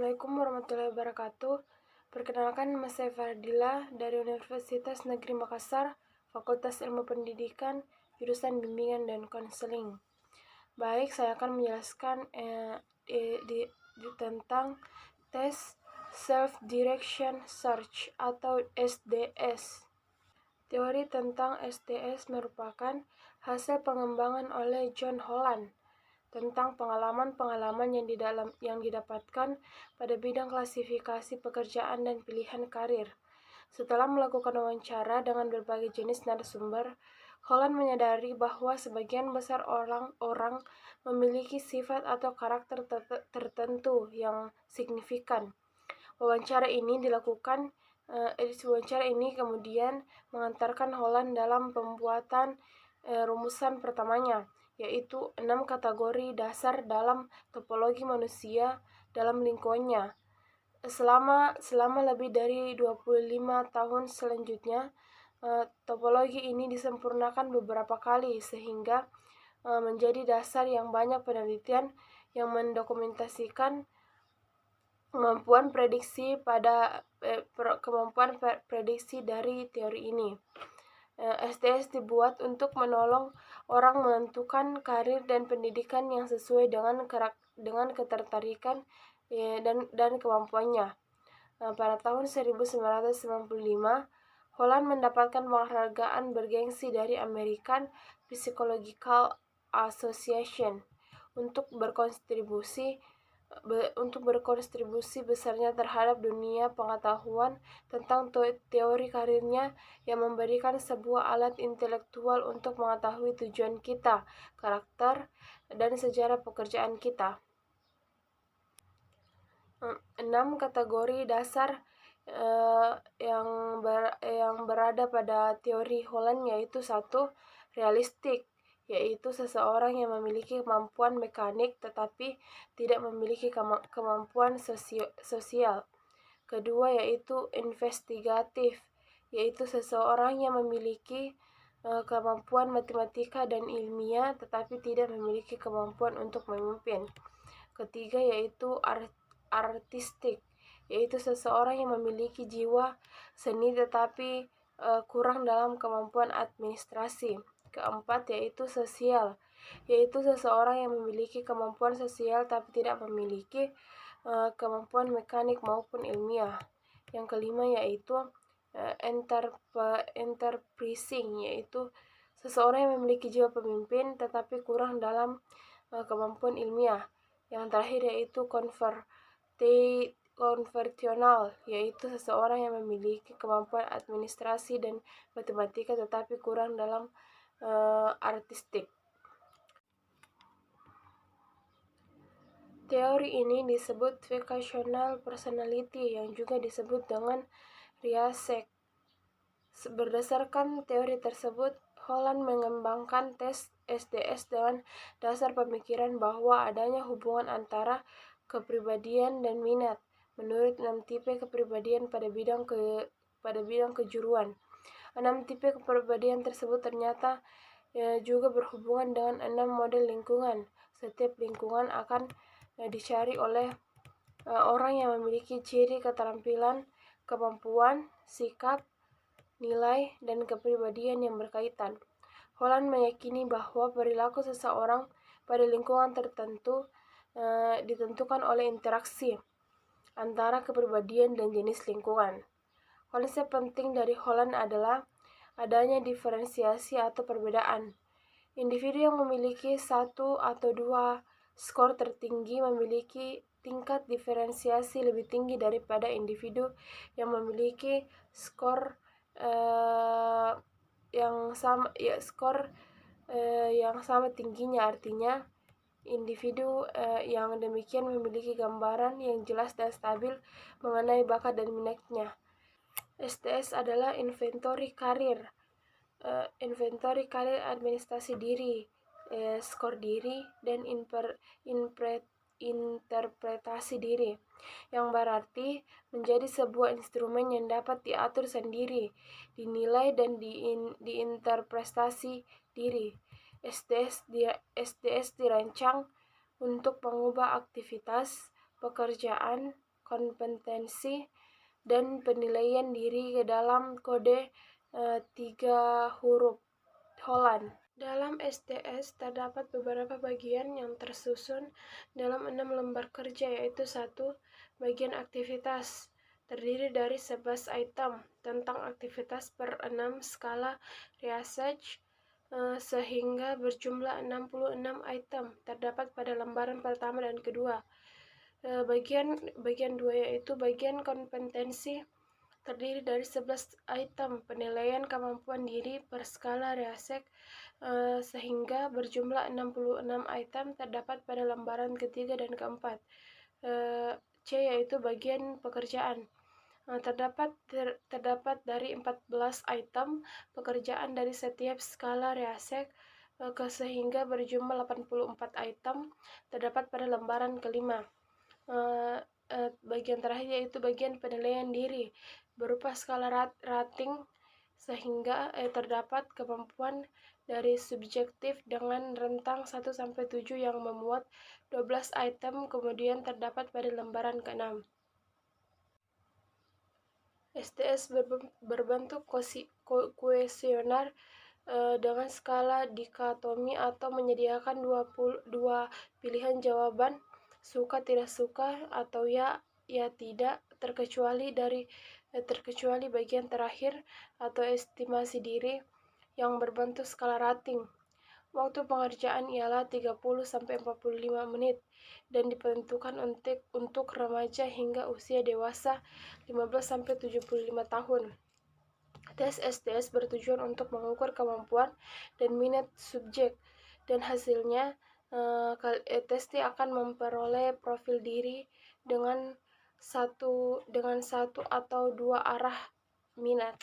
Assalamualaikum warahmatullahi wabarakatuh. Perkenalkan, nama saya Fardila dari Universitas Negeri Makassar, Fakultas Ilmu Pendidikan, jurusan Bimbingan dan Konseling. Baik, saya akan menjelaskan tentang tes Self Direction Search atau SDS. Teori tentang SDS merupakan hasil pengembangan oleh John Holland tentang pengalaman-pengalaman yang didapatkan pada bidang klasifikasi pekerjaan dan pilihan karir. Setelah melakukan wawancara dengan berbagai jenis narasumber, Holland menyadari bahwa sebagian besar orang memiliki sifat atau karakter tertentu yang signifikan. Wawancara ini kemudian mengantarkan Holland dalam pembuatan rumusan pertamanya, yaitu 6 kategori dasar dalam topologi manusia dalam lingkungannya. Selama lebih dari 25 tahun selanjutnya, topologi ini disempurnakan beberapa kali sehingga menjadi dasar yang banyak penelitian yang mendokumentasikan kemampuan prediksi dari teori ini. SDS dibuat untuk menolong orang menentukan karir dan pendidikan yang sesuai dengan ketertarikan dan kemampuannya. Pada tahun 1995, Holland mendapatkan penghargaan bergengsi dari American Psychological Association untuk berkontribusi besarnya terhadap dunia pengetahuan tentang teori karirnya yang memberikan sebuah alat intelektual untuk mengetahui tujuan kita, karakter, dan sejarah pekerjaan kita. 6 kategori dasar yang berada pada teori Holland yaitu 1. Realistik, yaitu seseorang yang memiliki kemampuan mekanik tetapi tidak memiliki kemampuan sosial. Kedua yaitu investigatif, yaitu seseorang yang memiliki kemampuan matematika dan ilmiah tetapi tidak memiliki kemampuan untuk memimpin. Ketiga yaitu artistik, yaitu seseorang yang memiliki jiwa seni tetapi kurang dalam kemampuan administrasi. Keempat yaitu sosial, yaitu seseorang yang memiliki kemampuan sosial tapi tidak memiliki kemampuan mekanik maupun ilmiah. Yang kelima yaitu enterprising, yaitu seseorang yang memiliki jiwa pemimpin tetapi kurang dalam kemampuan ilmiah. Yang terakhir yaitu konversional, yaitu seseorang yang memiliki kemampuan administrasi dan matematika tetapi kurang dalam artistik. Teori ini disebut vocational personality yang juga disebut dengan RIASEC. Berdasarkan teori tersebut, Holland mengembangkan tes SDS dengan dasar pemikiran bahwa adanya hubungan antara kepribadian dan minat menurut 6 tipe kepribadian pada bidang kejuruan. 6 tipe kepribadian tersebut ternyata juga berhubungan dengan 6 model lingkungan. Setiap lingkungan akan dicari oleh orang yang memiliki ciri keterampilan, kemampuan, sikap, nilai, dan kepribadian yang berkaitan. Holland meyakini bahwa perilaku seseorang pada lingkungan tertentu ditentukan oleh interaksi antara kepribadian dan jenis lingkungan. Konsep penting dari Holland adalah adanya diferensiasi atau perbedaan. Individu yang memiliki 1 atau 2 skor tertinggi memiliki tingkat diferensiasi lebih tinggi daripada individu yang memiliki skor yang sama tingginya. Artinya individu yang demikian memiliki gambaran yang jelas dan stabil mengenai bakat dan minatnya. SDS adalah inventory karir administrasi diri, skor diri, dan interpretasi diri, yang berarti menjadi sebuah instrumen yang dapat diatur sendiri, dinilai, dan diinterpretasi diri. SDS dirancang untuk mengubah aktivitas, pekerjaan, kompetensi, dan penilaian diri ke dalam kode 3 huruf Holland. Dalam STS terdapat beberapa bagian yang tersusun dalam 6 lembar kerja, yaitu 1. Bagian aktivitas terdiri dari 11 item tentang aktivitas per 6 skala Research sehingga berjumlah 66 item terdapat pada lembaran pertama dan kedua. Bagian 2 yaitu bagian kompetensi terdiri dari 11 item penilaian kemampuan diri per skala Research sehingga berjumlah 66 item terdapat pada lembaran ketiga dan keempat. C yaitu bagian pekerjaan. Terdapat dari 14 item pekerjaan dari setiap skala Research sehingga berjumlah 84 item terdapat pada lembaran kelima. Bagian terakhir yaitu bagian penilaian diri berupa skala rating sehingga terdapat kemampuan dari subjektif dengan rentang 1-7 yang memuat 12 item kemudian terdapat pada lembaran ke-6. STS berbentuk kuesioner dengan skala dikotomi atau menyediakan dua pilihan jawaban, suka tidak suka atau ya tidak, terkecuali bagian terakhir atau estimasi diri yang berbentuk skala rating. Waktu pengerjaan ialah 30-45 menit dan ditentukan untuk remaja hingga usia dewasa 15-75 tahun. Tes STS bertujuan untuk mengukur kemampuan dan minat subjek, dan hasilnya testi akan memperoleh profil diri dengan satu atau dua arah minat.